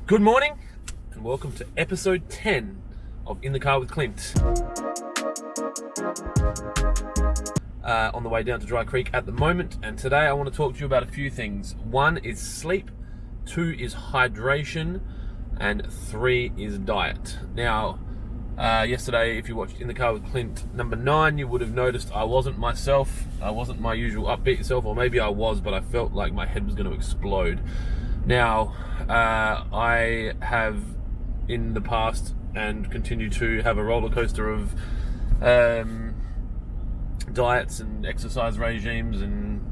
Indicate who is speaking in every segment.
Speaker 1: Good morning and welcome to episode 10 of In the Car with Clint. On the way down to Dry Creek at the moment, and today I want to talk to you about a few things. 1 is sleep, 2 is hydration, and 3 is diet. Now, yesterday, if you watched In the Car with Clint number 9, you would have noticed I wasn't myself. I wasn't my usual upbeat self, or maybe I was, but I felt like my head was going to explode. Now, I have in the past and continue to have a roller coaster of diets and exercise regimes and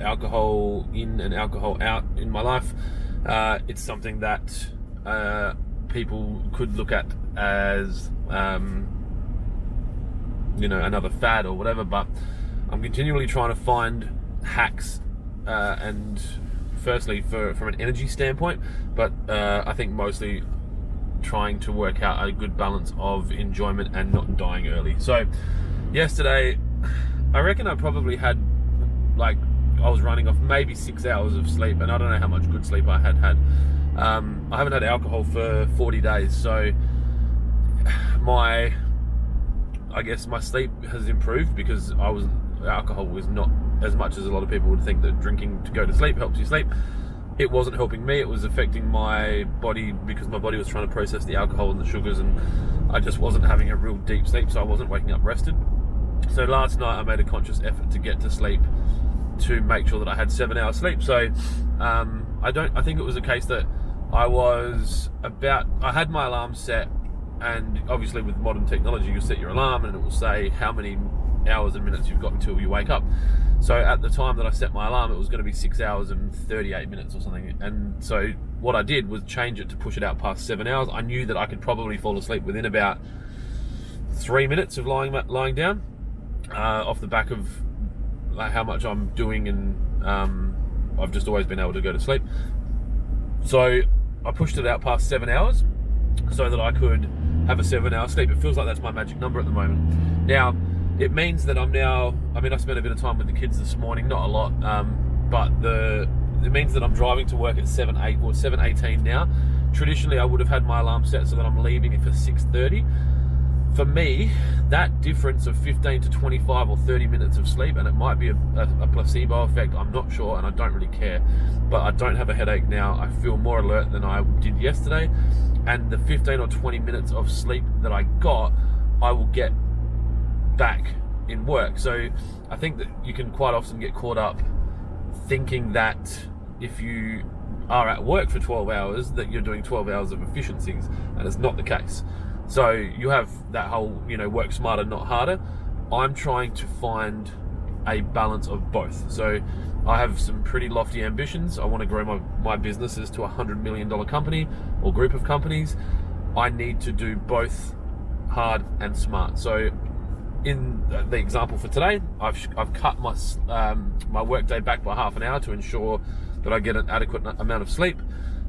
Speaker 1: alcohol in and alcohol out in my life. It's something that people could look at as another fad or whatever, but I'm continually trying to find hacks and firstly from an energy standpoint, but I think mostly trying to work out a good balance of enjoyment and not dying early. So yesterday, I reckon I probably had, I was running off maybe 6 hours of sleep, and I don't know how much good sleep I had. I haven't had alcohol for 40 days, so my sleep has improved because alcohol was not as much as a lot of people would think that drinking to go to sleep helps you sleep. It wasn't helping me. It was affecting my body because my body was trying to process the alcohol and the sugars, and I just wasn't having a real deep sleep, so I wasn't waking up rested. So last night I made a conscious effort to get to sleep to make sure that I had 7 hours sleep. So I think it was a case that I had my alarm set, and obviously with modern technology you set your alarm and it will say how many hours and minutes you've got until you wake up. So at the time that I set my alarm, it was going to be 6 hours and 38 minutes or something. And so what I did was change it to push it out past 7 hours. I knew that I could probably fall asleep within about 3 minutes of lying down, off the back of how much I'm doing, and I've just always been able to go to sleep. So I pushed it out past 7 hours so that I could have a 7 hour sleep. It feels like that's my magic number at the moment. Now, it means that I spent a bit of time with the kids this morning, not a lot, but it means that I'm driving to work at 7:18 now. Traditionally, I would have had my alarm set so that I'm leaving it for 6:30. For me, that difference of 15 to 25 or 30 minutes of sleep, and it might be a placebo effect, I'm not sure, and I don't really care, but I don't have a headache now. I feel more alert than I did yesterday, and the 15 or 20 minutes of sleep that I got, I will get back in work. So I think that you can quite often get caught up thinking that if you are at work for 12 hours that you're doing 12 hours of efficiencies, and it's not the case. So you have that whole work smarter not harder. I'm trying to find a balance of both. So I have some pretty lofty ambitions. I want to grow my businesses to $100 million company or group of companies. I need to do both hard and smart. So in the example for today, I've cut my work day back by half an hour to ensure that I get an adequate amount of sleep,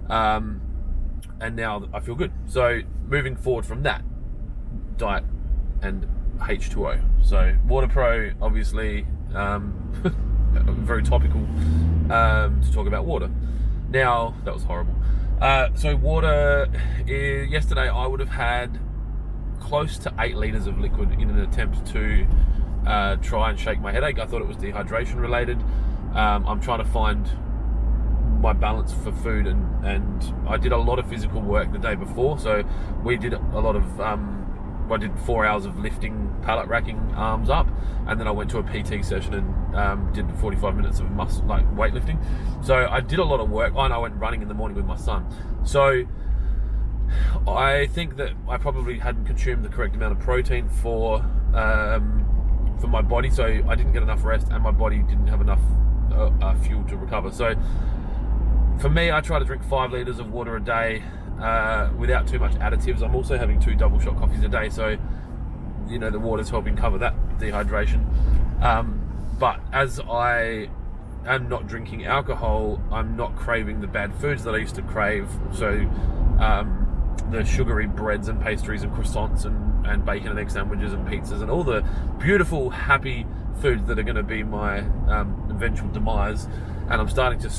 Speaker 1: and now I feel good. So moving forward from that, diet and H2O. So Water Pro, obviously, very topical to talk about water. Now, that was horrible. So water, yesterday I would have had close to 8 litres of liquid in an attempt to try and shake my headache. I thought it was dehydration related. I'm trying to find my balance for food, and I did a lot of physical work the day before. So we did a lot of, I did 4 hours of lifting, pallet racking arms up, and then I went to a PT session and did 45 minutes of weightlifting. So I did a lot of work, and I went running in the morning with my son. So I think that I probably hadn't consumed the correct amount of protein for my body, so I didn't get enough rest, and my body didn't have enough fuel to recover. So for me, I try to drink 5 litres of water a day without too much additives. I'm also having 2 double shot coffees a day, so the water's helping cover that dehydration. But as I am not drinking alcohol, I'm not craving the bad foods that I used to crave. So the sugary breads and pastries and croissants and bacon and egg sandwiches and pizzas and all the beautiful, happy foods that are going to be my eventual demise. and I'm starting to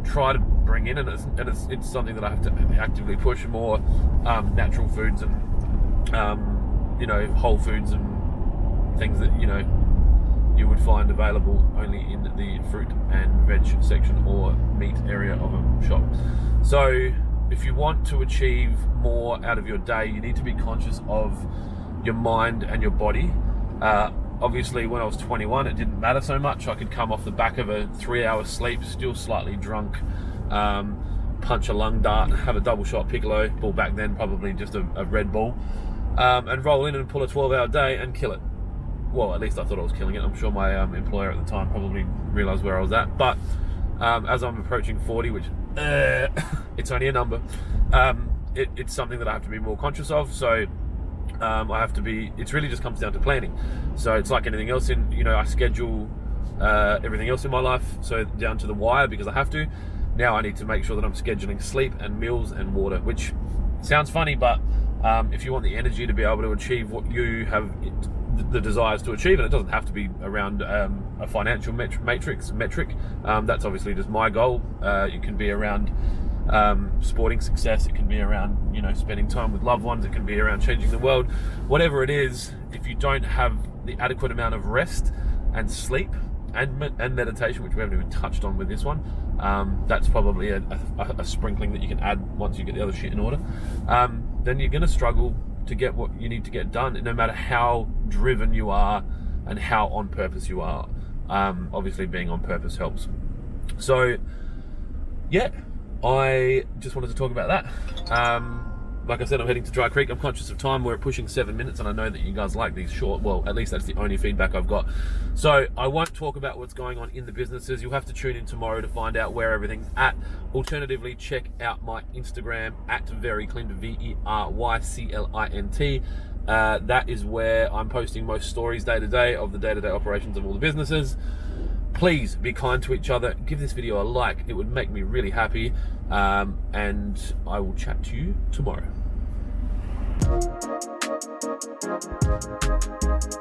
Speaker 1: try to bring in, and it's something that I have to actively push more natural foods and whole foods and things that you would find available only in the fruit and veg section or meat area of a shop. So if you want to achieve more out of your day, you need to be conscious of your mind and your body. Obviously, when I was 21, it didn't matter so much. I could come off the back of a 3-hour sleep, still slightly drunk, punch a lung dart, have a double shot piccolo, well back then probably just a Red Bull, and roll in and pull a 12-hour day and kill it. Well, at least I thought I was killing it. I'm sure my employer at the time probably realised where I was at. But as I'm approaching 40, which it's only a number, it's something that I have to be more conscious of. So I have to be, it really just comes down to planning. So it's like anything else I schedule everything else in my life, so down to the wire, because I have to. Now I need to make sure that I'm scheduling sleep and meals and water, which sounds funny, but if you want the energy to be able to achieve what you have the desires to achieve, and it doesn't have to be around a financial metric, that's obviously just my goal. It can be around sporting success, it can be around spending time with loved ones, it can be around changing the world. Whatever it is, if you don't have the adequate amount of rest and sleep and meditation, which we haven't even touched on with this one, that's probably a sprinkling that you can add once you get the other shit in order, then you're going to struggle to get what you need to get done, no matter how driven you are and how on purpose you are. Obviously being on purpose helps. So yeah, I just wanted to talk about that. Like I said, I'm heading to Dry Creek. I'm conscious of time. We're pushing 7 minutes, and I know that you guys like these short. Well, at least that's the only feedback I've got. So I won't talk about what's going on in the businesses. You'll have to tune in tomorrow to find out where everything's at. Alternatively, check out my Instagram at veryclint, VERYCLINT. That is where I'm posting most stories day to day of the day-to-day operations of all the businesses. Please be kind to each other. Give this video a like. It would make me really happy. And I will chat to you tomorrow.